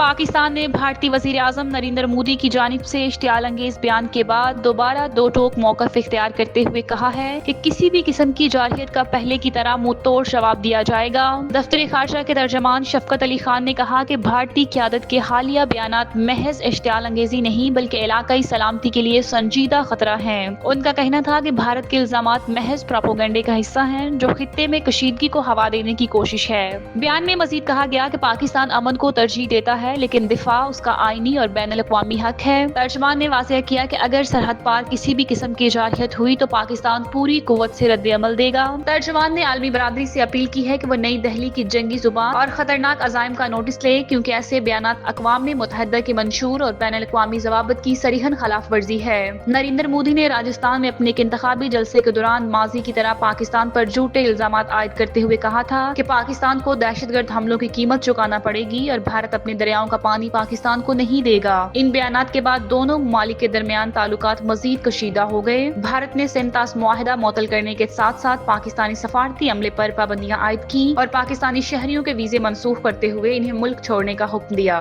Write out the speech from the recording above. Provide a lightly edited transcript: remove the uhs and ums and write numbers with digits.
पाकिस्तान ने भारतीय वज़ीर आज़म नरेंद्र मोदी की जानिब से इश्तियाल अंगेज बयान के बाद दोबारा दो टोक मौक़िफ़ इख्तियार करते हुए कहा है कि किसी भी किस्म की जारहियत का पहले की तरह मुंह तोड़ जवाब दिया जाएगा। दफ्तर खारजा के तर्जमान शफकत अली खान ने कहा कि भारतीय क़यादत के हालिया बयानात महज इश्तियाल अंगेजी नहीं बल्कि इलाकाई सलामती के लिए संजीदा खतरा हैं। उनका कहना था कि भारत के इल्ज़ामात महज प्रोपेगेंडे का हिस्सा हैं जो खित्ते में कशीदगी को हवा देने की कोशिश है। बयान में मजीद कहा गया कि पाकिस्तान अमन को तरजीह देता है लेकिन दिफा उसका आईनी और बैनुल अक़वामी हक है। तर्जमान ने वाज़ेह किया कि अगर सरहद पार किसी भी किस्म की जारहियत हुई तो पाकिस्तान पूरी कुव्वत से रद्द अमल देगा। तर्जमान ने आलमी बरादरी से अपील की है कि वो नई दिल्ली की जंगी जुबान और खतरनाक अज़ाइम का नोटिस ले क्योंकि ऐसे बयानात अक़वाम मुत्तहिदा के मंशूर और बैनुल अक़वामी ज़वाबित की सरीहन खिलाफ वर्जी है। नरेंद्र मोदी ने राजस्थान में अपने एक इंतखाबी जलसे के दौरान माजी की तरह पाकिस्तान पर झूठे इल्जामात आयद करते हुए कहा था कि पाकिस्तान को दहशतगर्द हमलों की कीमत चुकाना पड़ेगी और भारत अपने दरियाओं का पानी पाकिस्तान को नहीं देगा। इन बयानात के बाद दोनों ममालिक के दरमियान ताल्लुकात मजीद कशीदा हो गए। भारत ने सेंटास मुआहिदा मुअत्तल करने के साथ साथ पाकिस्तानी सफारती अमले पर पाबंदियां आयद की और पाकिस्तानी शहरियों के वीजे मनसूख करते हुए इन्हें मुल्क छोड़ने का हुक्म दिया।